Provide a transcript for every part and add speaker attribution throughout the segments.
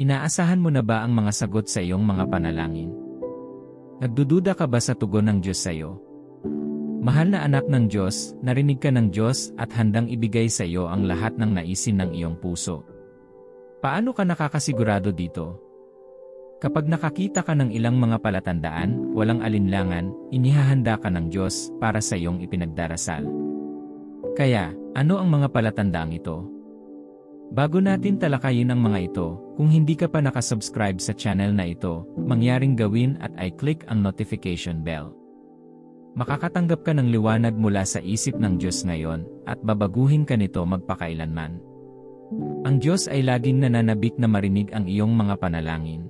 Speaker 1: Inaasahan mo na ba ang mga sagot sa iyong mga panalangin? Nagdududa ka ba sa tugon ng Diyos sa iyo? Mahal na anak ng Diyos, narinig ka ng Diyos at handang ibigay sa iyo ang lahat ng naisin ng iyong puso. Paano ka nakakasigurado dito? Kapag nakakita ka ng ilang mga palatandaan, walang alinlangan, inihahanda ka ng Diyos para sa iyong ipinagdarasal. Kaya, ano ang mga palatandaang ito? Bago natin talakayin ang mga ito, kung hindi ka pa nakasubscribe sa channel na ito, mangyaring gawin at i-click ang notification bell. Makakatanggap ka ng liwanag mula sa isip ng Diyos ngayon, at babaguhin ka nito magpakailanman. Ang Diyos ay laging nananabik na marinig ang iyong mga panalangin.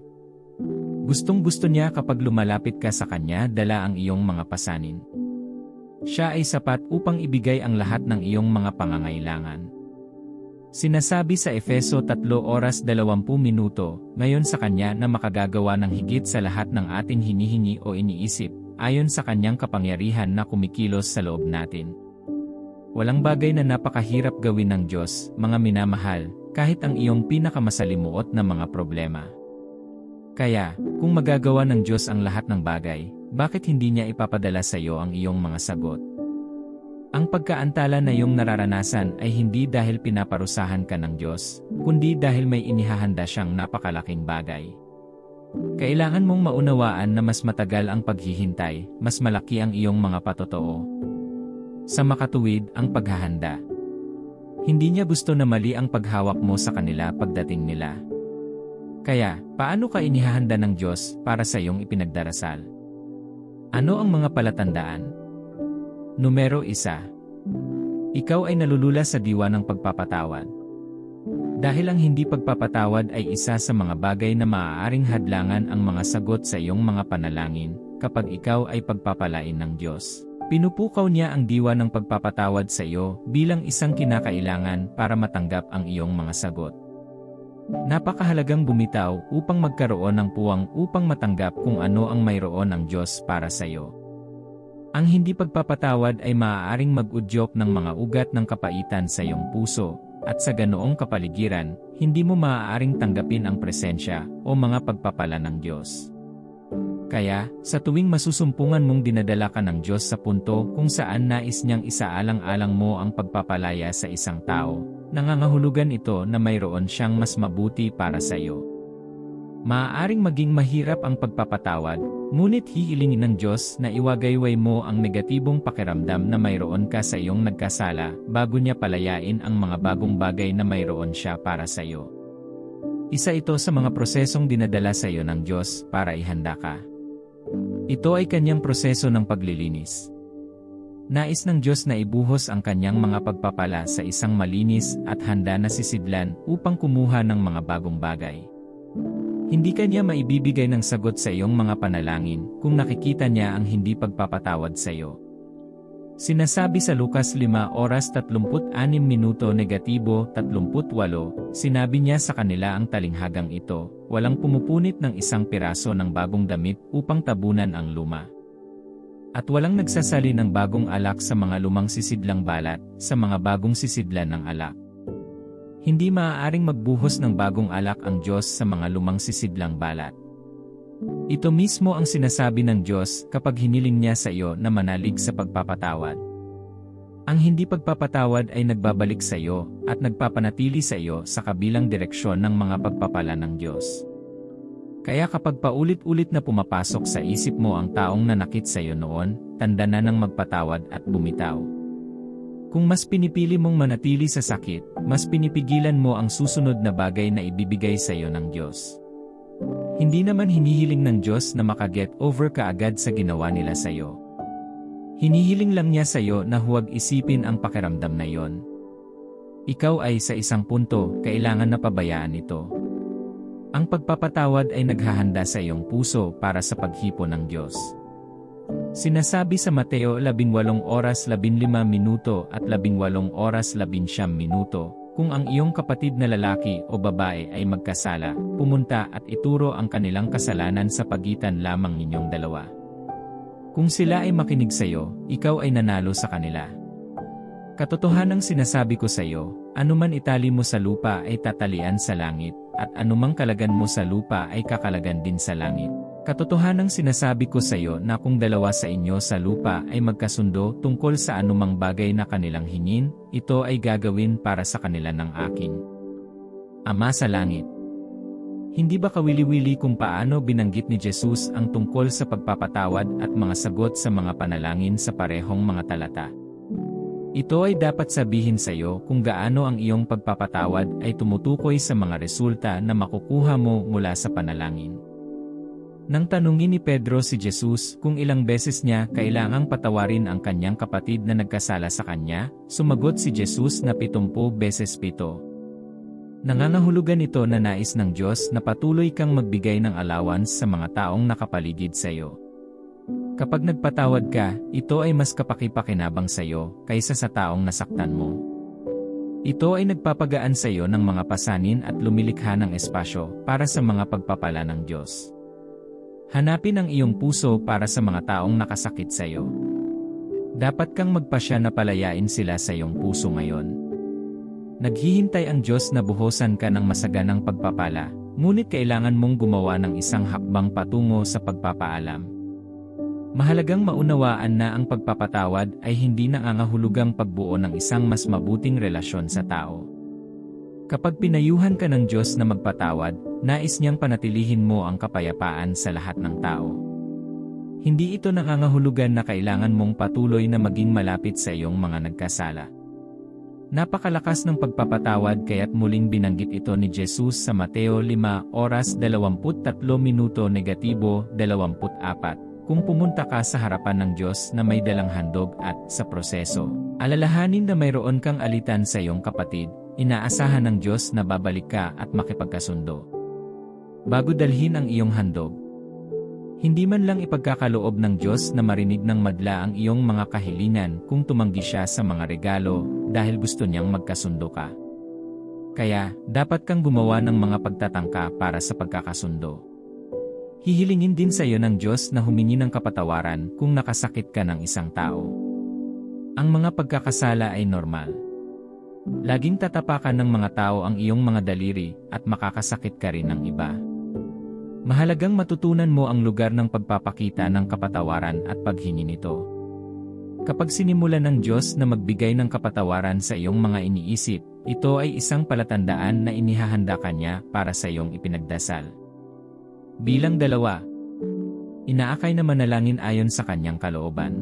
Speaker 1: Gustong-gusto niya kapag lumalapit ka sa Kanya dala ang iyong mga pasanin. Siya ay sapat upang ibigay ang lahat ng iyong mga pangangailangan. Sinasabi sa Efeso 3:20 ngayon sa Kanya na makagagawa ng higit sa lahat ng ating hinihingi o iniisip, ayon sa Kanyang kapangyarihan na kumikilos sa loob natin. Walang bagay na napakahirap gawin ng Diyos, mga minamahal, kahit ang iyong pinakamasalimuot na mga problema. Kaya, kung magagawa ng Diyos ang lahat ng bagay, bakit hindi Niya ipapadala sa iyo ang iyong mga sagot? Ang pagkaantala na iyong nararanasan ay hindi dahil pinaparusahan ka ng Diyos, kundi dahil may inihahanda siyang napakalaking bagay. Kailangan mong maunawaan na mas matagal ang paghihintay, mas malaki ang iyong mga patotoo. Sa makatuwid, ang paghahanda. Hindi Niya gusto na mali ang paghawak mo sa kanila pagdating nila. Kaya, paano ka inihahanda ng Diyos para sa iyong ipinagdarasal? Ano ang mga palatandaan? Numero 1. Ikaw ay nalulula sa diwa ng pagpapatawad. Dahil ang hindi pagpapatawad ay isa sa mga bagay na maaaring hadlangan ang mga sagot sa iyong mga panalangin, kapag ikaw ay pagpapalain ng Diyos. Pinupukaw Niya ang diwa ng pagpapatawad sa iyo bilang isang kinakailangan para matanggap ang iyong mga sagot. Napakahalagang bumitaw upang magkaroon ng puwang upang matanggap kung ano ang mayroon ng Diyos para sa iyo. Ang hindi pagpapatawad ay maaaring mag-udyok ng mga ugat ng kapaitan sa iyong puso, at sa ganoong kapaligiran, hindi mo maaaring tanggapin ang presensya o mga pagpapala ng Diyos. Kaya, sa tuwing masusumpungan mong dinadala ka ng Diyos sa punto kung saan nais Niyang isaalang-alang mo ang pagpapalaya sa isang tao, nangangahulugan ito na mayroon Siyang mas mabuti para sa iyo. Maaaring maging mahirap ang pagpapatawad, ngunit hihilingin ng Diyos na iwagayway mo ang negatibong pakiramdam na mayroon ka sa iyong nagkasala bago Niya palayain ang mga bagong bagay na mayroon Siya para sa iyo. Isa ito sa mga prosesong dinadala sa iyo ng Diyos para ihanda ka. Ito ay Kanyang proseso ng paglilinis. Nais ng Diyos na ibuhos ang Kanyang mga pagpapala sa isang malinis at handa na sisidlan upang kumuha ng mga bagong bagay. Hindi Kanya maibibigay ng sagot sa iyong mga panalangin kung nakikita Niya ang hindi pagpapatawad sa iyo. Sinasabi sa Lucas 5:36 -38, sinabi Niya sa kanila ang talinghagang ito, walang pumupunit ng isang piraso ng bagong damit upang tabunan ang luma. At walang nagsasali ng bagong alak sa mga lumang sisidlang balat, sa mga bagong sisidlan ng alak. Hindi maaaring magbuhos ng bagong alak ang Diyos sa mga lumang sisidlang balat. Ito mismo ang sinasabi ng Diyos kapag hiniling Niya sa iyo na manalig sa pagpapatawad. Ang hindi pagpapatawad ay nagbabalik sa iyo at nagpapanatili sa iyo sa kabilang direksyon ng mga pagpapala ng Diyos. Kaya kapag paulit-ulit na pumapasok sa isip mo ang taong nanakit sa iyo noon, tanda na ng magpatawad at bumitaw. Kung mas pinipili mong manatili sa sakit, mas pinipigilan mo ang susunod na bagay na ibibigay sa iyo ng Diyos. Hindi naman hinihiling ng Diyos na makaget over ka agad sa ginawa nila sa iyo. Hinihiling lang Niya sa iyo na huwag isipin ang pakiramdam na iyon. Ikaw ay sa isang punto, kailangan na pabayaan ito. Ang pagpapatawad ay naghahanda sa iyong puso para sa paghipon ng Diyos. Sinasabi sa Mateo 18:15 at 18:19, kung ang iyong kapatid na lalaki o babae ay magkasala, pumunta at ituro ang kanilang kasalanan sa pagitan lamang ninyong dalawa. Kung sila ay makinig sa iyo, ikaw ay nanalo sa kanila. Katotohanang sinasabi ko sa iyo, anuman itali mo sa lupa ay tatalian sa langit, at anumang kalagan mo sa lupa ay kakalagan din sa langit. Katotohanang sinasabi ko sa iyo na kung dalawa sa inyo sa lupa ay magkasundo tungkol sa anumang bagay na kanilang hingin, ito ay gagawin para sa kanila ng aking Ama sa langit. Hindi ba kawili-wili kung paano binanggit ni Jesus ang tungkol sa pagpapatawad at mga sagot sa mga panalangin sa parehong mga talata? Ito ay dapat sabihin sa iyo kung gaano ang iyong pagpapatawad ay tumutukoy sa mga resulta na makukuha mo mula sa panalangin. Nang tanungin ni Pedro si Jesus kung ilang beses niya kailangang patawarin ang kanyang kapatid na nagkasala sa kanya, sumagot si Jesus na 70 beses 7. Nangangahulugan ito na nais ng Diyos na patuloy kang magbigay ng allowance sa mga taong nakapaligid sa iyo. Kapag nagpatawad ka, ito ay mas kapaki-pakinabang sa iyo kaysa sa taong nasaktan mo. Ito ay nagpapagaan sa iyo ng mga pasanin at lumilikha ng espasyo para sa mga pagpapala ng Diyos. Hanapin ang iyong puso para sa mga taong nakasakit sa iyo. Dapat kang magpasya na palayain sila sa iyong puso ngayon. Naghihintay ang Diyos na buhosan ka ng masaganang pagpapala, ngunit kailangan mong gumawa ng isang hakbang patungo sa pagpapaalam. Mahalagang maunawaan na ang pagpapatawad ay hindi nangangahulugang pagbuo ng isang mas mabuting relasyon sa tao. Kapag pinayuhan ka ng Diyos na magpatawad, nais niyang panatilihin mo ang kapayapaan sa lahat ng tao. Hindi ito nangangahulugan na kailangan mong patuloy na maging malapit sa iyong mga nagkasala. Napakalakas ng pagpapatawad kaya't muling binanggit ito ni Jesus sa Mateo 5:23 -24. Kung pumunta ka sa harapan ng Diyos na may dalang handog at, sa proseso, alalahanin na mayroon kang alitan sa iyong kapatid, inaasahan ng Diyos na babalik ka at makipagkasundo. Bago dalhin ang iyong handog, hindi man lang ipagkakaloob ng Diyos na marinig ng madla ang iyong mga kahilingan kung tumanggi siya sa mga regalo dahil gusto niyang magkasundo ka. Kaya, dapat kang gumawa ng mga pagtatangka para sa pagkakasundo. Hihilingin din sa iyo ng Diyos na humingi ng kapatawaran kung nakasakit ka ng isang tao. Ang mga pagkakasala ay normal. Laging tatapakan ng mga tao ang iyong mga daliri at makakasakit ka rin ng iba. Mahalagang matutunan mo ang lugar ng pagpapakita ng kapatawaran at paghingi nito. Kapag sinimulan ng Diyos na magbigay ng kapatawaran sa iyong mga iniisip, ito ay isang palatandaan na inihahanda ka niya para sa iyong ipinagdasal. Bilang 2. Inaakay na manalangin ayon sa kanyang kalooban.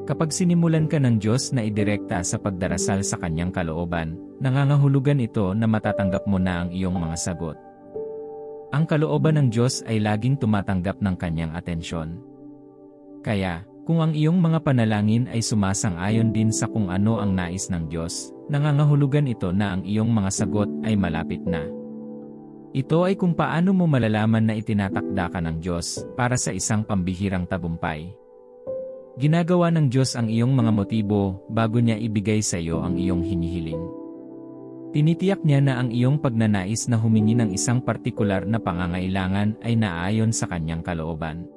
Speaker 1: Kapag sinimulan ka ng Diyos na idirekta sa pagdarasal sa kanyang kalooban, nangangahulugan ito na matatanggap mo na ang iyong mga sagot. Ang kalooban ng Diyos ay laging tumatanggap ng kanyang atensyon. Kaya, kung ang iyong mga panalangin ay sumasang-ayon din sa kung ano ang nais ng Diyos, nangangahulugan ito na ang iyong mga sagot ay malapit na. Ito ay kung paano mo malalaman na itinatakda ka ng Diyos para sa isang pambihirang tagumpay. Ginagawa ng Diyos ang iyong mga motibo bago niya ibigay sa iyo ang iyong hinihiling. Tinitiyak niya na ang iyong pagnanais na humingi ng isang partikular na pangangailangan ay naayon sa kanyang kalooban.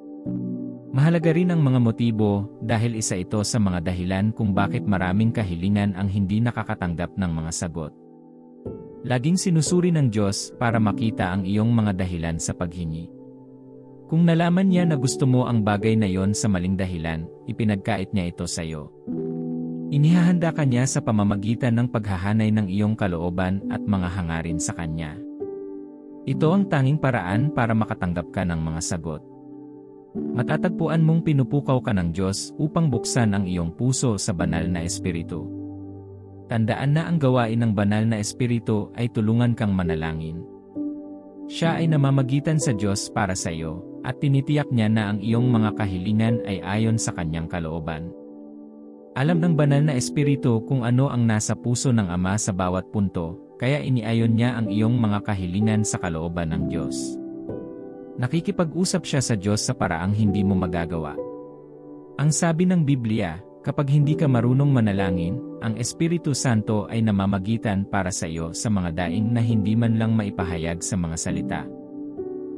Speaker 1: Mahalaga rin ang mga motibo dahil isa ito sa mga dahilan kung bakit maraming kahilingan ang hindi nakakatanggap ng mga sagot. Laging sinusuri ng Diyos para makita ang iyong mga dahilan sa paghingi. Kung nalaman niya na gusto mo ang bagay na yon sa maling dahilan, ipinagkait niya ito sa iyo. Inihahanda ka niya sa pamamagitan ng paghahanay ng iyong kalooban at mga hangarin sa Kanya. Ito ang tanging paraan para makatanggap ka ng mga sagot. Matatagpuan mong pinupukaw ka ng Diyos upang buksan ang iyong puso sa banal na espiritu. Tandaan na ang gawain ng banal na espiritu ay tulungan kang manalangin. Siya ay namamagitan sa Diyos para sa iyo, at tinitiyak niya na ang iyong mga kahilingan ay ayon sa kanyang kalooban. Alam ng banal na espiritu kung ano ang nasa puso ng Ama sa bawat punto, kaya iniayon niya ang iyong mga kahilingan sa kalooban ng Diyos. Nakikipag-usap siya sa Diyos sa paraang hindi mo magagawa. Ang sabi ng Biblia, kapag hindi ka marunong manalangin, ang Espiritu Santo ay namamagitan para sa iyo sa mga daing na hindi man lang maipahayag sa mga salita.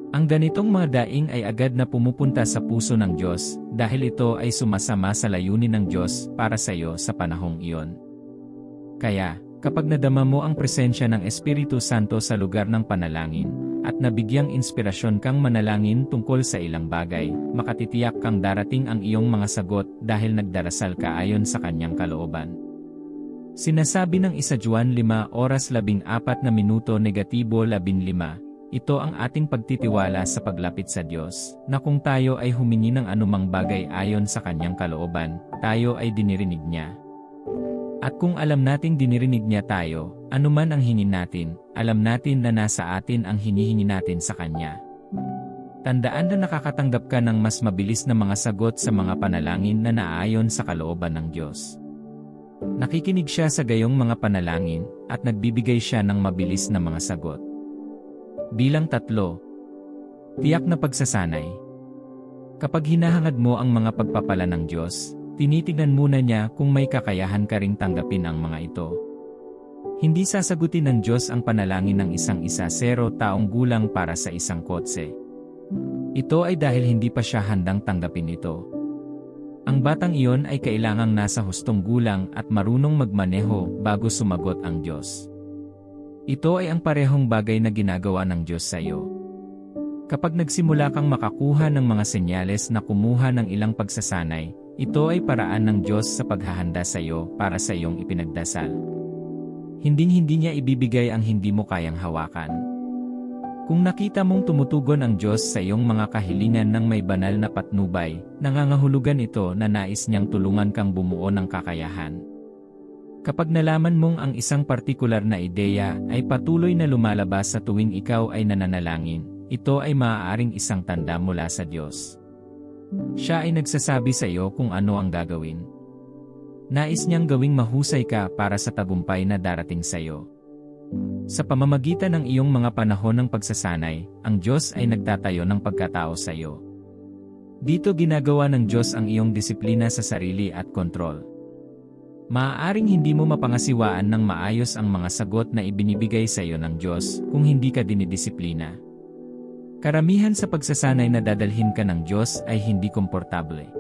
Speaker 1: Ang ganitong mga daing ay agad na pumupunta sa puso ng Diyos dahil ito ay sumasama sa layunin ng Diyos para sa iyo sa panahong iyon. Kaya, Kapag nadama mo ang presensya ng Espiritu Santo sa lugar ng panalangin, at nabigyang inspirasyon kang manalangin tungkol sa ilang bagay, makatitiyak kang darating ang iyong mga sagot dahil nagdarasal ka ayon sa kanyang kalooban. Sinasabi ng 1 Juan 5:14 -15, ito ang ating pagtitiwala sa paglapit sa Diyos, na kung tayo ay humingi ng anumang bagay ayon sa kanyang kalooban, tayo ay dinirinig niya. At kung alam nating dinirinig niya tayo, anuman ang hingin natin, alam natin na nasa atin ang hinihingi natin sa kanya. Tandaan na nakakatanggap ka ng mas mabilis na mga sagot sa mga panalangin na naaayon sa kalooban ng Diyos. Nakikinig siya sa gayong mga panalangin, at nagbibigay siya ng mabilis na mga sagot. Bilang 3. Tiyak na pagsasanay. Kapag hinahangad mo ang mga pagpapala ng Diyos, tinitignan muna niya kung may kakayahan ka ring tanggapin ang mga ito. Hindi sasagutin ng Diyos ang panalangin ng isang 0 taong gulang para sa isang kotse. Ito ay dahil hindi pa siya handang tanggapin ito. Ang batang iyon ay kailangang nasa hustong gulang at marunong magmaneho bago sumagot ang Diyos. Ito ay ang parehong bagay na ginagawa ng Diyos sa iyo. Kapag nagsimula kang makakuha ng mga senyales na kumuha ng ilang pagsasanay, ito ay paraan ng Diyos sa paghahanda sa iyo para sa iyong ipinagdasal. Hinding-hindi niya ibibigay ang hindi mo kayang hawakan. Kung nakita mong tumutugon ang Diyos sa iyong mga kahilingan ng may banal na patnubay, nangangahulugan ito na nais niyang tulungan kang bumuo ng kakayahan. Kapag nalaman mong ang isang partikular na ideya ay patuloy na lumalabas sa tuwing ikaw ay nananalangin, ito ay maaaring isang tanda mula sa Diyos. Siya ay nagsasabi sa iyo kung ano ang gagawin. Nais niyang gawing mahusay ka para sa tagumpay na darating sa iyo. Sa pamamagitan ng iyong mga panahon ng pagsasanay, ang Diyos ay nagtatayo ng pagkatao sa iyo. Dito ginagawa ng Diyos ang iyong disiplina sa sarili at kontrol. Maaaring hindi mo mapangasiwaan ng maayos ang mga sagot na ibinibigay sa iyo ng Diyos kung hindi ka dinidisiplina. Karamihan sa pagsasanay na dadalhin ka ng Diyos ay hindi komportable.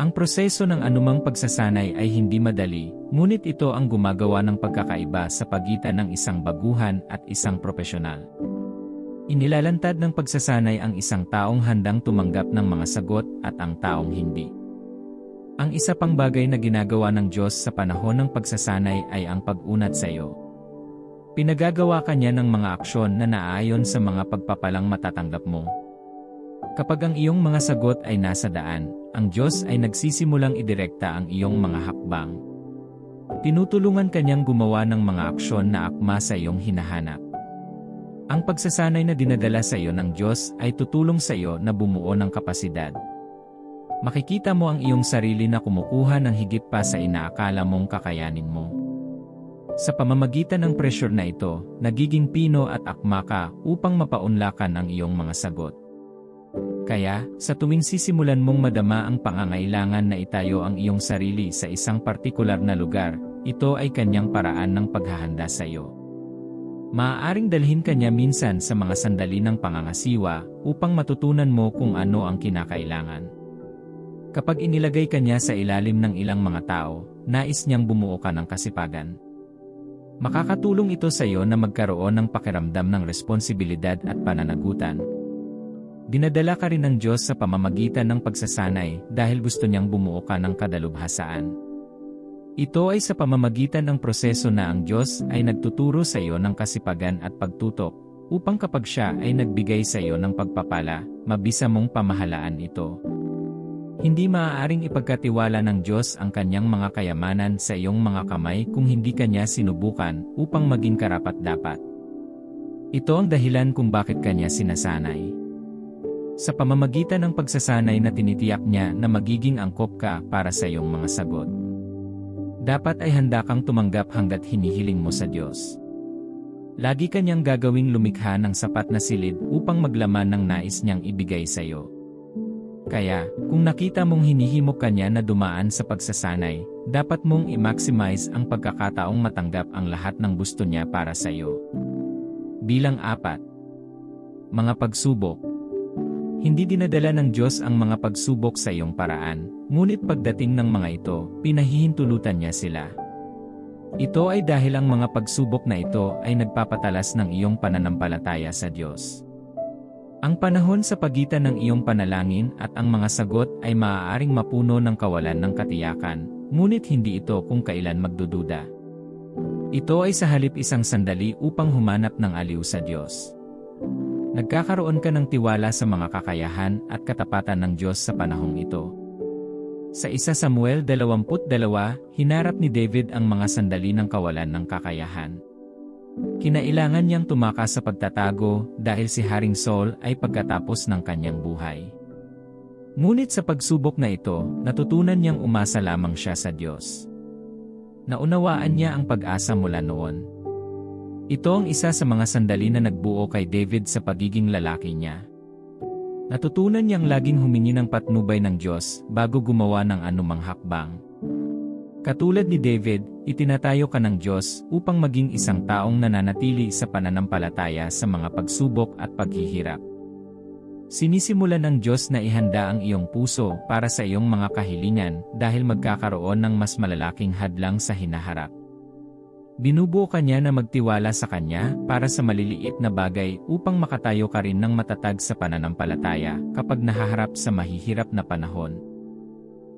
Speaker 1: Ang proseso ng anumang pagsasanay ay hindi madali, ngunit ito ang gumagawa ng pagkakaiba sa pagitan ng isang baguhan at isang propesyonal. Inilalantad ng pagsasanay ang isang taong handang tumanggap ng mga sagot at ang taong hindi. Ang isa pang bagay na ginagawa ng Diyos sa panahon ng pagsasanay ay ang pag-unat sa iyo. Pinagagawa ka niya ng mga aksyon na naaayon sa mga pagpapalang matatanggap mo. Kapag ang iyong mga sagot ay nasa daan, ang Diyos ay nagsisimulang idirekta ang iyong mga hakbang. Tinutulungan ka niyang gumawa ng mga aksyon na akma sa iyong hinahanap. Ang pagsasanay na dinadala sa iyo ng Diyos ay tutulong sa iyo na bumuo ng kapasidad. Makikita mo ang iyong sarili na kumukuha ng higit pa sa inaakala mong kakayanin mo. Sa pamamagitan ng pressure na ito, nagiging pino at akma ka upang mapaunlakan ang iyong mga sagot. Kaya, sa tuwing sisimulan mong madama ang pangangailangan na itayo ang iyong sarili sa isang partikular na lugar, ito ay kanyang paraan ng paghahanda sa iyo. Maaaring dalhin ka niya minsan sa mga sandali ng pangangasiwa upang matutunan mo kung ano ang kinakailangan. Kapag inilagay ka niya sa ilalim ng ilang mga tao, nais niyang bumuo ka ng kasipagan. Makakatulong ito sa iyo na magkaroon ng pakiramdam ng responsibilidad at pananagutan. Dinadala ka rin ng Diyos sa pamamagitan ng pagsasanay dahil gusto niyang bumuo ka ng kadalubhasaan. Ito ay sa pamamagitan ng proseso na ang Diyos ay nagtuturo sa iyo ng kasipagan at pagtutok, upang kapag siya ay nagbigay sa iyo ng pagpapala, mabisa mong pamahalaan ito. Hindi maaaring ipagkatiwala ng Diyos ang kanyang mga kayamanan sa iyong mga kamay kung hindi kanya sinubukan upang maging karapat-dapat. Ito ang dahilan kung bakit kanya sinasanay. Sa pamamagitan ng pagsasanay na tinitiyak niya na magiging angkop ka para sa iyong mga sagot. Dapat ay handa kang tumanggap hanggat hinihiling mo sa Diyos. Lagi kanyang gagawing lumikha ng sapat na silid upang maglaman ng nais niyang ibigay sa iyo. Kaya, kung nakita mong hinihimok ka niya na dumaan sa pagsasanay, dapat mong i-maximize ang pagkakataong matanggap ang lahat ng gusto niya para sa iyo. Bilang 4. Mga pagsubok. Hindi dinadala ng Diyos ang mga pagsubok sa iyong paraan, ngunit pagdating ng mga ito, pinahihintulutan niya sila. Ito ay dahil ang mga pagsubok na ito ay nagpapatalas ng iyong pananampalataya sa Diyos. Ang panahon sa pagitan ng iyong panalangin at ang mga sagot ay maaaring mapuno ng kawalan ng katiyakan, ngunit hindi ito kung kailan magdududa. Ito ay sa halip isang sandali upang humanap ng aliw sa Diyos. Nagkakaroon ka ng tiwala sa mga kakayahan at katapatan ng Diyos sa panahong ito. Sa 1 Samuel 22, hinarap ni David ang mga sandali ng kawalan ng kakayahan. Kinailangan niyang tumakas sa pagtatago dahil si Haring Saul ay pagkatapos ng kanyang buhay. Ngunit sa pagsubok na ito, natutunan niyang umasa lamang siya sa Diyos. Naunawaan niya ang pag-asa mula noon. Ito ang isa sa mga sandali na nagbuo kay David sa pagiging lalaki niya. Natutunan niyang laging humingi ng patnubay ng Diyos bago gumawa ng anumang hakbang. Katulad ni David, itinatayo ka ng Diyos upang maging isang taong nananatili sa pananampalataya sa mga pagsubok at paghihirap. Sinisimulan ng Diyos na ihanda ang iyong puso para sa iyong mga kahilingan dahil magkakaroon ng mas malalaking hadlang sa hinaharap. Binubuo ka niya na magtiwala sa Kanya para sa maliliit na bagay upang makatayo ka rin ng matatag sa pananampalataya kapag nahaharap sa mahihirap na panahon.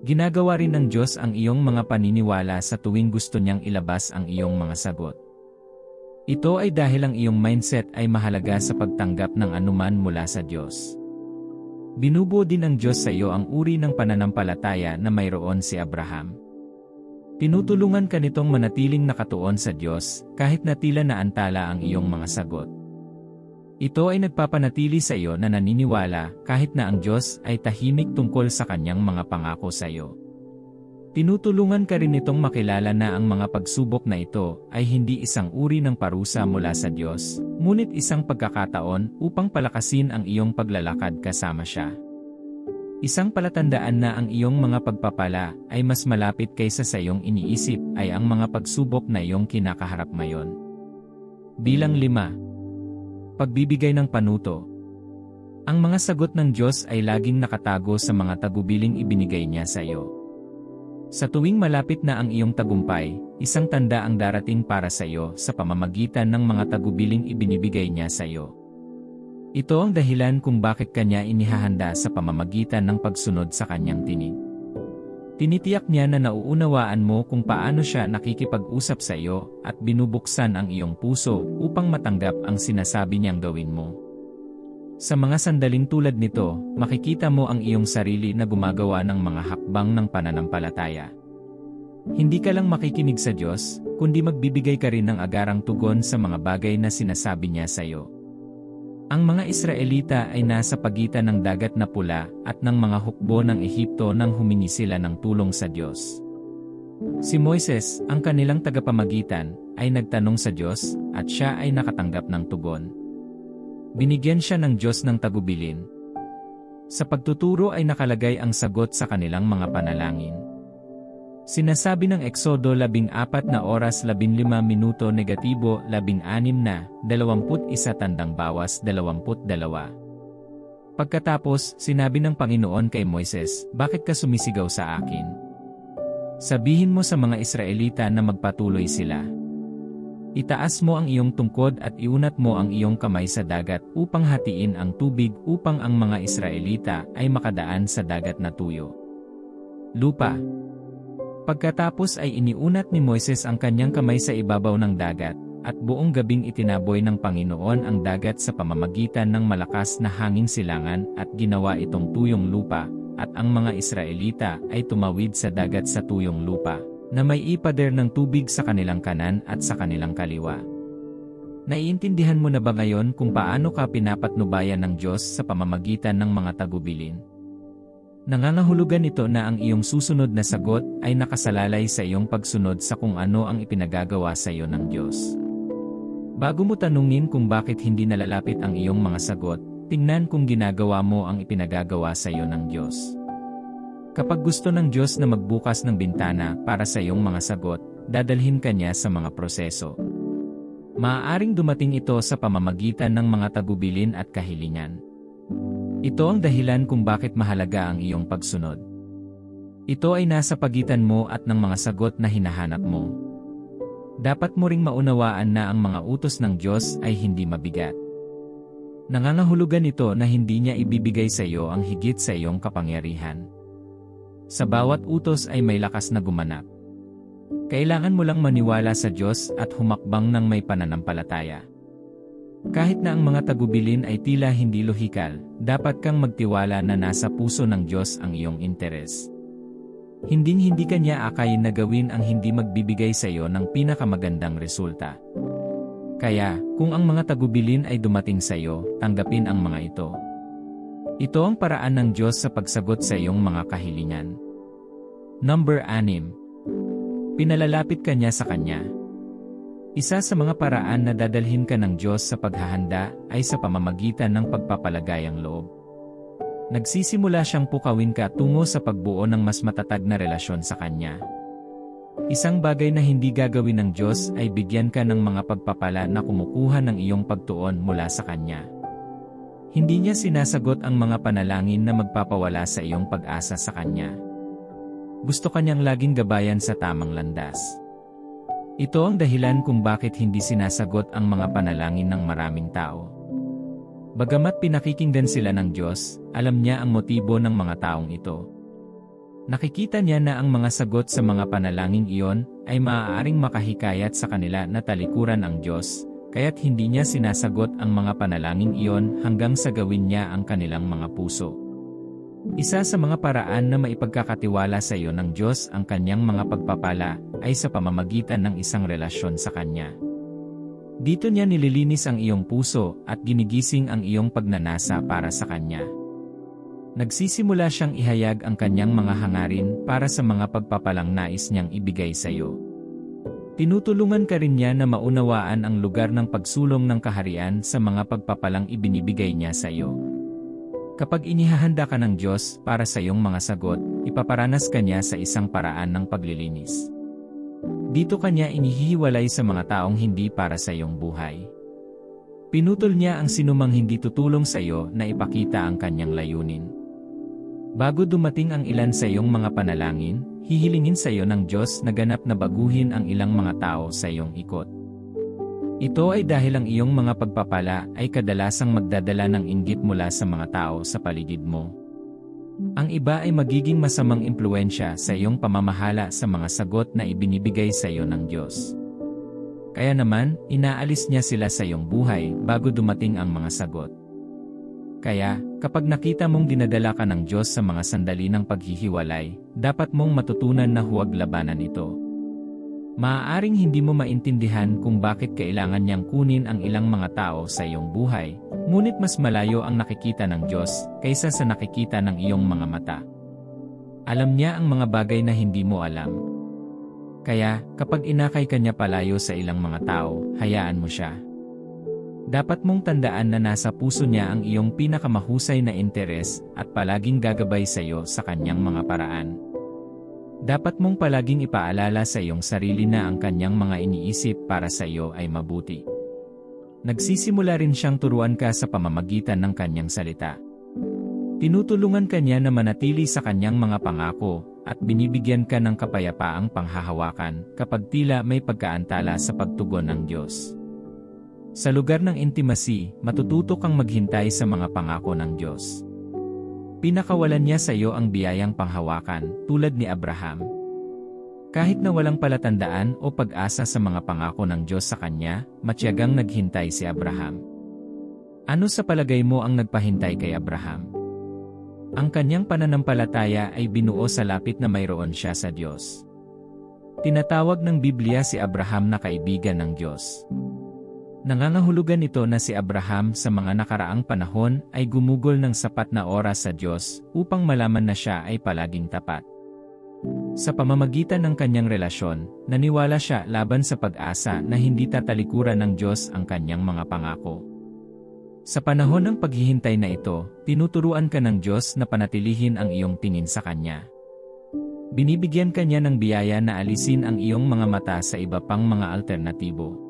Speaker 1: Ginagawa rin ng Diyos ang iyong mga paniniwala sa tuwing gusto niyang ilabas ang iyong mga sagot. Ito ay dahil ang iyong mindset ay mahalaga sa pagtanggap ng anuman mula sa Diyos. Binubuo din ng Diyos sa iyo ang uri ng pananampalataya na mayroon si Abraham. Tinutulungan ka nitong manatiling nakatuon sa Diyos kahit na tila naantala ang iyong mga sagot. Ito ay nagpapanatili sa iyo na naniniwala kahit na ang Diyos ay tahimik tungkol sa kanyang mga pangako sa iyo. Tinutulungan ka rin nitong makilala na ang mga pagsubok na ito ay hindi isang uri ng parusa mula sa Diyos, ngunit isang pagkakataon upang palakasin ang iyong paglalakad kasama siya. Isang palatandaan na ang iyong mga pagpapala ay mas malapit kaysa sa iyong iniisip ay ang mga pagsubok na iyong kinakaharap ngayon. Bilang 5. Pagbibigay ng panuto. Ang mga sagot ng Diyos ay laging nakatago sa mga tagubiling ibinigay niya sa iyo. Sa tuwing malapit na ang iyong tagumpay, isang tanda ang darating para sa iyo sa pamamagitan ng mga tagubiling ibinibigay niya sa iyo. Ito ang dahilan kung bakit kanya inihahanda sa pamamagitan ng pagsunod sa kanyang tinig. Tinitiyak niya na nauunawaan mo kung paano siya nakikipag-usap sa iyo at binubuksan ang iyong puso upang matanggap ang sinasabi niyang gawin mo. Sa mga sandaling tulad nito, makikita mo ang iyong sarili na gumagawa ng mga hakbang ng pananampalataya. Hindi ka lang makikinig sa Diyos, kundi magbibigay ka rin ng agarang tugon sa mga bagay na sinasabi niya sa iyo. Ang mga Israelita ay nasa pagitan ng dagat na pula at ng mga hukbo ng Ehipto nang humingi sila ng tulong sa Diyos. Si Moises, ang kanilang tagapamagitan, ay nagtanong sa Diyos at siya ay nakatanggap ng tugon. Binigyan siya ng Diyos ng tagubilin. Sa pagtuturo ay nakalagay ang sagot sa kanilang mga panalangin. Sinasabi ng Eksodo 14 na oras 15 minuto negatibo 16 na 21 tandang bawas 22. Pagkatapos, sinabi ng Panginoon kay Moises, "Bakit ka sumisigaw sa akin? Sabihin mo sa mga Israelita na magpatuloy sila. Itaas mo ang iyong tungkod at iunat mo ang iyong kamay sa dagat upang hatiin ang tubig upang ang mga Israelita ay makadaan sa dagat na tuyo." Lupa. Pagkatapos ay iniunat ni Moises ang kanyang kamay sa ibabaw ng dagat, at buong gabing itinaboy ng Panginoon ang dagat sa pamamagitan ng malakas na hangin silangan at ginawa itong tuyong lupa, at ang mga Israelita ay tumawid sa dagat sa tuyong lupa, na may ipader ng tubig sa kanilang kanan at sa kanilang kaliwa. Naiintindihan mo na ba ngayon kung paano ka pinapatnubayan ng Diyos sa pamamagitan ng mga tagubilin? Nangangahulugan ito na ang iyong susunod na sagot ay nakasalalay sa iyong pagsunod sa kung ano ang ipinagagawa sa iyo ng Diyos. Bago mo tanungin kung bakit hindi nalalapit ang iyong mga sagot, tingnan kung ginagawa mo ang ipinagagawa sa iyo ng Diyos. Kapag gusto ng Diyos na magbukas ng bintana para sa iyong mga sagot, dadalhin ka niya sa mga proseso. Maaaring dumating ito sa pamamagitan ng mga tagubilin at kahilingan. Ito ang dahilan kung bakit mahalaga ang iyong pagsunod. Ito ay nasa pagitan mo at ng mga sagot na hinahanap mo. Dapat mo ring maunawaan na ang mga utos ng Diyos ay hindi mabigat. Nangangahulugan ito na hindi niya ibibigay sa iyo ang higit sa iyong kapangyarihan. Sa bawat utos ay may lakas na gumanap. Kailangan mo lang maniwala sa Diyos at humakbang ng may pananampalataya. Kahit na ang mga tagubilin ay tila hindi lohikal, dapat kang magtiwala na nasa puso ng Diyos ang iyong interes. Hindi ka niya akayin na gawin ang hindi magbibigay sa iyo ng pinakamagandang resulta. Kaya, kung ang mga tagubilin ay dumating sa iyo, tanggapin ang mga ito. Ito ang paraan ng Diyos sa pagsagot sa iyong mga kahilingan. Number 6. Pinalalapit ka niya sa Kanya. Isa sa mga paraan na dadalhin ka ng Diyos sa paghahanda ay sa pamamagitan ng pagpapalagayang loob. Nagsisimula siyang pukawin ka tungo sa pagbuo ng mas matatag na relasyon sa Kanya. Isang bagay na hindi gagawin ng Diyos ay bigyan ka ng mga pagpapala na kumukuha ng iyong pagtuon mula sa Kanya. Hindi niya sinasagot ang mga panalangin na magpapawala sa iyong pag-asa sa Kanya. Gusto Kanyang laging gabayan sa tamang landas. Ito ang dahilan kung bakit hindi sinasagot ang mga panalangin ng maraming tao. Bagamat pinakikinggan sila ng Diyos, alam niya ang motibo ng mga taong ito. Nakikita niya na ang mga sagot sa mga panalangin iyon ay maaaring makahikayat sa kanila na talikuran ang Diyos, kaya't hindi niya sinasagot ang mga panalangin iyon hanggang sa gawin niya ang kanilang mga puso. Isa sa mga paraan na maipagkakatiwala sa iyo ng Diyos ang Kanyang mga pagpapala ay sa pamamagitan ng isang relasyon sa Kanya. Dito niya nililinis ang iyong puso at ginigising ang iyong pagnanasa para sa Kanya. Nagsisimula siyang ihayag ang Kanyang mga hangarin para sa mga pagpapalang nais niyang ibigay sa iyo. Tinutulungan ka rin niya na maunawaan ang lugar ng pagsulong ng kaharian sa mga pagpapalang ibinibigay niya sa iyo. Kapag inihahanda ka ng Diyos para sa iyong mga sagot, ipaparanas ka niya sa isang paraan ng paglilinis. Dito ka niya inihihiwalay sa mga taong hindi para sa iyong buhay. Pinutol niya ang sinumang hindi tutulong sa iyo na ipakita ang Kanyang layunin. Bago dumating ang ilan sa iyong mga panalangin, hihilingin sa iyo ng Diyos na ganap na baguhin ang ilang mga tao sa iyong ikot. Ito ay dahil ang iyong mga pagpapala ay kadalasang magdadala ng inggit mula sa mga tao sa paligid mo. Ang iba ay magiging masamang impluwensya sa iyong pamamahala sa mga sagot na ibinibigay sa iyo ng Diyos. Kaya naman, inaalis niya sila sa iyong buhay bago dumating ang mga sagot. Kaya, kapag nakita mong dinadala ka ng Diyos sa mga sandali ng paghihiwalay, dapat mong matutunan na huwag labanan ito. Maaaring hindi mo maintindihan kung bakit kailangan niyang kunin ang ilang mga tao sa iyong buhay, ngunit mas malayo ang nakikita ng Diyos kaysa sa nakikita ng iyong mga mata. Alam niya ang mga bagay na hindi mo alam. Kaya, kapag inakay ka niya palayo sa ilang mga tao, hayaan mo siya. Dapat mong tandaan na nasa puso niya ang iyong pinakamahusay na interes at palaging gagabay sa iyo sa Kanyang mga paraan. Dapat mong palaging ipaalala sa iyong sarili na ang Kanyang mga iniisip para sa iyo ay mabuti. Nagsisimula rin siyang turuan ka sa pamamagitan ng Kanyang salita. Tinutulungan ka niya na manatili sa Kanyang mga pangako at binibigyan ka ng kapayapaang panghahawakan kapag tila may pagkaantala sa pagtugon ng Diyos. Sa lugar ng intimacy, matututo kang maghintay sa mga pangako ng Diyos. Pinakawalan niya sa iyo ang biyayang panghawakan, tulad ni Abraham. Kahit na walang palatandaan o pag-asa sa mga pangako ng Diyos sa kanya, matiyagang naghintay si Abraham. Ano sa palagay mo ang nagpahintay kay Abraham? Ang kanyang pananampalataya ay binuo sa lapit na mayroon siya sa Diyos. Tinatawag ng Biblia si Abraham na kaibigan ng Diyos. Nangangahulugan ito na si Abraham sa mga nakaraang panahon ay gumugol ng sapat na oras sa Diyos upang malaman na siya ay palaging tapat. Sa pamamagitan ng kanyang relasyon, naniwala siya laban sa pag-asa na hindi tatalikuran ng Diyos ang kanyang mga pangako. Sa panahon ng paghihintay na ito, tinuturuan ka ng Diyos na panatilihin ang iyong tingin sa Kanya. Binibigyan ka niya ng biyaya na alisin ang iyong mga mata sa iba pang mga alternatibo.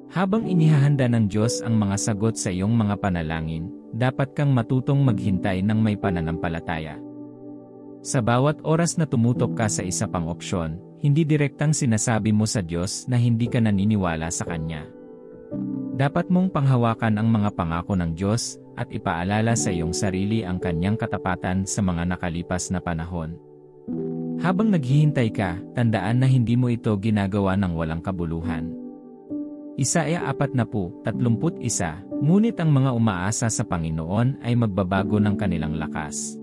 Speaker 1: Habang inihahanda ng Diyos ang mga sagot sa iyong mga panalangin, dapat kang matutong maghintay ng may pananampalataya. Sa bawat oras na tumutok ka sa isa pang opsyon, hindi direktang sinasabi mo sa Diyos na hindi ka naniniwala sa Kanya. Dapat mong panghawakan ang mga pangako ng Diyos at ipaalala sa iyong sarili ang Kanyang katapatan sa mga nakalipas na panahon. Habang naghihintay ka, tandaan na hindi mo ito ginagawa ng walang kabuluhan. Isaiah 40:31, ngunit ang mga umaasa sa Panginoon ay magbabago ng kanilang lakas.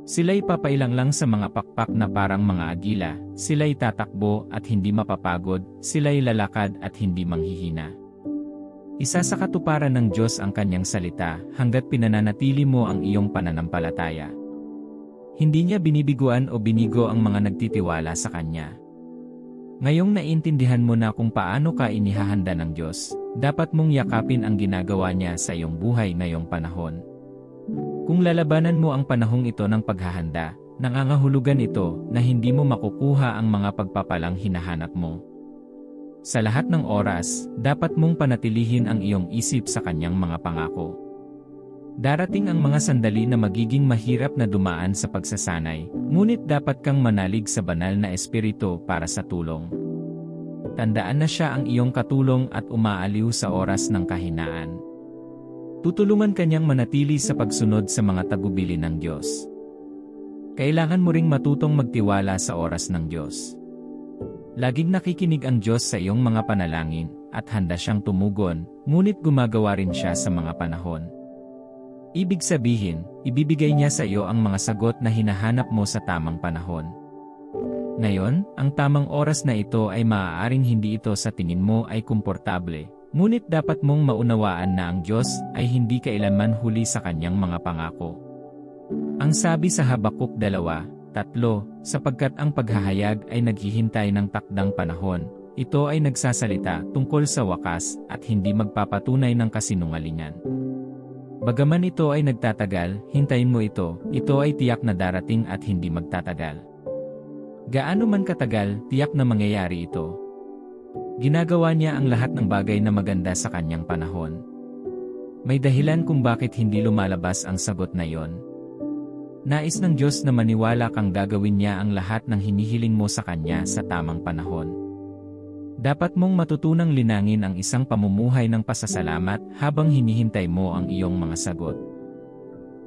Speaker 1: Sila'y papailang lang sa mga pakpak na parang mga agila, sila'y tatakbo at hindi mapapagod, sila'y lalakad at hindi manghihina. Isa sa katuparan ng Diyos ang Kanyang salita hanggat pinananatili mo ang iyong pananampalataya. Hindi niya binibiguan o binigo ang mga nagtitiwala sa Kanya. Ngayong naiintindihan mo na kung paano ka inihahanda ng Diyos, dapat mong yakapin ang ginagawa niya sa iyong buhay ngayong panahon. Kung lalabanan mo ang panahong ito ng paghahanda, nangangahulugan ito na hindi mo makukuha ang mga pagpapalang hinahanap mo. Sa lahat ng oras, dapat mong panatilihin ang iyong isip sa Kanyang mga pangako. Darating ang mga sandali na magiging mahirap na dumaan sa pagsasanay, ngunit dapat kang manalig sa banal na espiritu para sa tulong. Tandaan na siya ang iyong katulong at umaaliw sa oras ng kahinaan. Tutulungan kanyang manatili sa pagsunod sa mga tagubilin ng Diyos. Kailangan mo ring matutong magtiwala sa oras ng Diyos. Laging nakikinig ang Diyos sa iyong mga panalangin at handa siyang tumugon, ngunit gumagawa rin siya sa mga panahon. Ibig sabihin, ibibigay niya sa iyo ang mga sagot na hinahanap mo sa tamang panahon. Ngayon, ang tamang oras na ito ay maaaring hindi ito sa tingin mo ay komportable, ngunit dapat mong maunawaan na ang Diyos ay hindi kailanman huli sa Kanyang mga pangako. Ang sabi sa Habakuk 2:3, sapagkat ang paghahayag ay naghihintay ng takdang panahon, ito ay nagsasalita tungkol sa wakas at hindi magpapatunay ng kasinungalingan. Bagaman ito ay nagtatagal, hintayin mo ito ay tiyak na darating at hindi magtatagal. Gaano man katagal, tiyak na mangyayari ito. Ginagawa niya ang lahat ng bagay na maganda sa Kanyang panahon. May dahilan kung bakit hindi lumalabas ang sagot na iyon. Nais ng Diyos na maniwala kang gagawin niya ang lahat ng hinihiling mo sa Kanya sa tamang panahon. Dapat mong matutunang linangin ang isang pamumuhay ng pasasalamat habang hinihintay mo ang iyong mga sagot.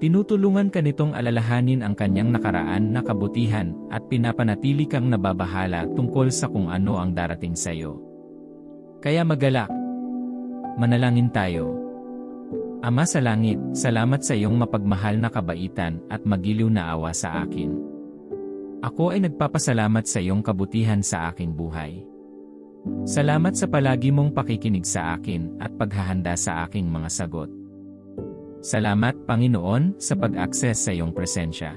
Speaker 1: Tinutulungan ka nitong alalahanin ang kanyang nakaraan na kabutihan at pinapanatili kang nababahala tungkol sa kung ano ang darating sa iyo. Kaya magalak. Manalangin tayo. Ama sa langit, salamat sa iyong mapagmahal na kabaitan at magiliw na awa sa akin. Ako ay nagpapasalamat sa iyong kabutihan sa aking buhay. Salamat sa palagi mong pakikinig sa akin at paghahanda sa aking mga sagot. Salamat, Panginoon, sa pag-access sa iyong presensya.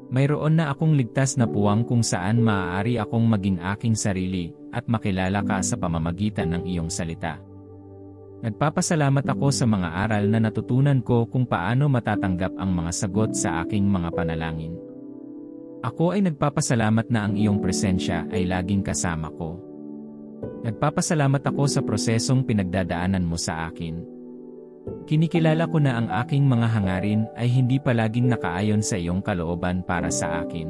Speaker 1: Mayroon na akong ligtas na puwang kung saan maaari akong maging aking sarili at makilala ka sa pamamagitan ng iyong salita. Nagpapasalamat ako sa mga aral na natutunan ko kung paano matatanggap ang mga sagot sa aking mga panalangin. Ako ay nagpapasalamat na ang iyong presensya ay laging kasama ko. Nagpapasalamat ako sa prosesong pinagdadaanan mo sa akin. Kinikilala ko na ang aking mga hangarin ay hindi palaging nakaayon sa iyong kalooban para sa akin.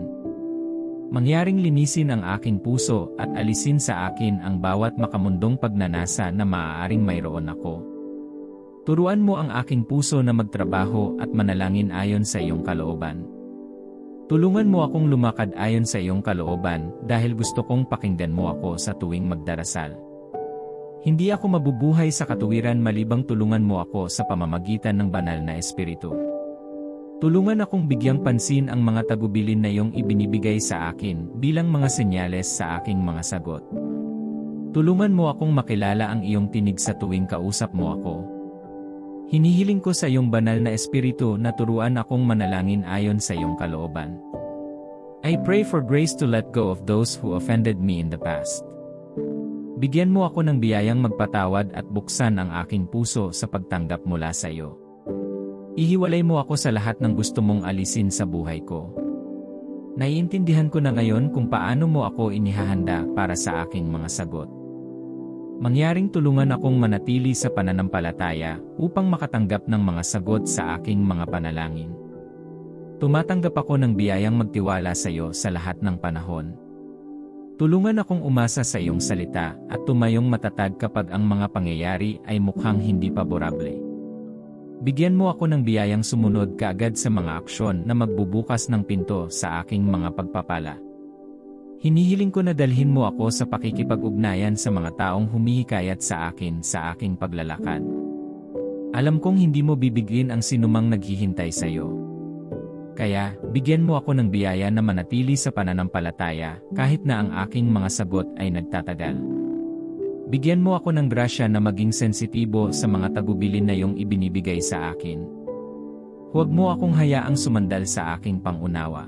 Speaker 1: Mangyaring linisin ang aking puso at alisin sa akin ang bawat makamundong pagnanasa na maaaring mayroon ako. Turuan mo ang aking puso na magtrabaho at manalangin ayon sa iyong kalooban. Tulungan mo akong lumakad ayon sa iyong kalooban dahil gusto kong pakinggan mo ako sa tuwing magdarasal. Hindi ako mabubuhay sa katuwiran malibang tulungan mo ako sa pamamagitan ng banal na espiritu. Tulungan akong bigyang pansin ang mga tagubilin na iyong ibinibigay sa akin bilang mga senyales sa aking mga sagot. Tulungan mo akong makilala ang iyong tinig sa tuwing kausap mo ako. Hinihiling ko sa iyong banal na espiritu na turuan akong manalangin ayon sa iyong kalooban. I pray for grace to let go of those who offended me in the past. Bigyan mo ako ng biyayang magpatawad at buksan ang aking puso sa pagtanggap mula sa iyo. Ihiwalay mo ako sa lahat ng gusto mong alisin sa buhay ko. Naiintindihan ko na ngayon kung paano mo ako inihahanda para sa aking mga sagot. Mangyaring tulungan akong manatili sa pananampalataya upang makatanggap ng mga sagot sa aking mga panalangin. Tumatanggap ako ng biyayang magtiwala sa iyo sa lahat ng panahon. Tulungan akong umasa sa iyong salita at tumayong matatag kapag ang mga pangyayari ay mukhang hindi paborable. Bigyan mo ako ng biyayang sumunod kaagad sa mga aksyon na magbubukas ng pinto sa aking mga pagpapala. Hinihiling ko na dalhin mo ako sa pakikipag-ugnayan sa mga taong humihikayat sa akin sa aking paglalakad. Alam kong hindi mo bibigin ang sinumang naghihintay sa iyo. Kaya, bigyan mo ako ng biyaya na manatili sa pananampalataya kahit na ang aking mga sagot ay nagtatagal. Bigyan mo ako ng grasya na maging sensitibo sa mga tagubilin na iyong ibinibigay sa akin. Huwag mo akong hayaang sumandal sa aking pangunawa.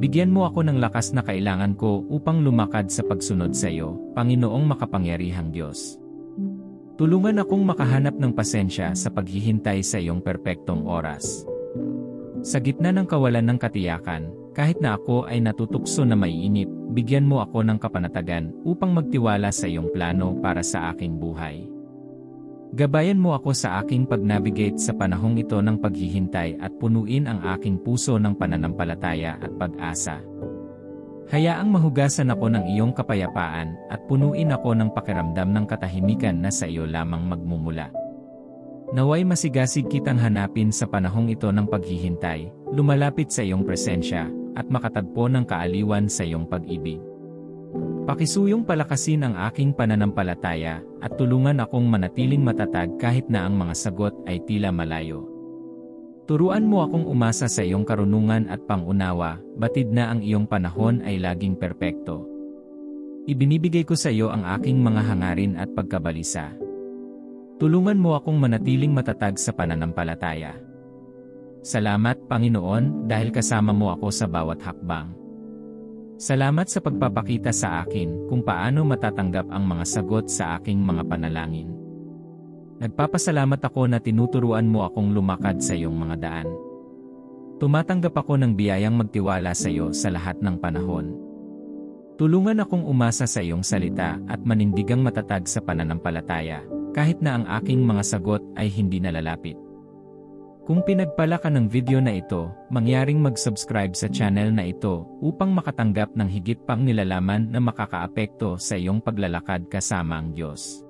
Speaker 1: Bigyan mo ako ng lakas na kailangan ko upang lumakad sa pagsunod sa iyo, Panginoong makapangyarihang Diyos. Tulungan akong makahanap ng pasensya sa paghihintay sa iyong perpektong oras. Sa gitna ng kawalan ng katiyakan, kahit na ako ay natutukso na maiinip, bigyan mo ako ng kapanatagan upang magtiwala sa iyong plano para sa aking buhay. Gabayan mo ako sa aking pag-navigate sa panahong ito ng paghihintay at punuin ang aking puso ng pananampalataya at pag-asa. Hayaang mahugasan ako ng iyong kapayapaan at punuin ako ng pakiramdam ng katahimikan na sa iyo lamang magmumula. Naway masigasig kitang hanapin sa panahong ito ng paghihintay, lumalapit sa iyong presensya, at makatagpo ng kaaliwan sa iyong pag-ibig. Pakisuyong palakasin ang aking pananampalataya, at tulungan akong manatiling matatag kahit na ang mga sagot ay tila malayo. Turuan mo akong umasa sa iyong karunungan at pangunawa, batid na ang iyong panahon ay laging perpekto. Ibinibigay ko sa iyo ang aking mga hangarin at pagkabalisa. Tulungan mo akong manatiling matatag sa pananampalataya. Salamat, Panginoon, dahil kasama mo ako sa bawat hakbang. Salamat sa pagpapakita sa akin kung paano matatanggap ang mga sagot sa aking mga panalangin. Nagpapasalamat ako na tinuturuan mo akong lumakad sa iyong mga daan. Tumatanggap ako ng biyayang magtiwala sa iyo sa lahat ng panahon. Tulungan akong umasa sa iyong salita at manindigang matatag sa pananampalataya, kahit na ang aking mga sagot ay hindi nalalapit. Kung pinagpala ka ng video na ito, mangyaring mag-subscribe sa channel na ito upang makatanggap ng higit pang nilalaman na makakaapekto sa iyong paglalakad kasama ang Diyos.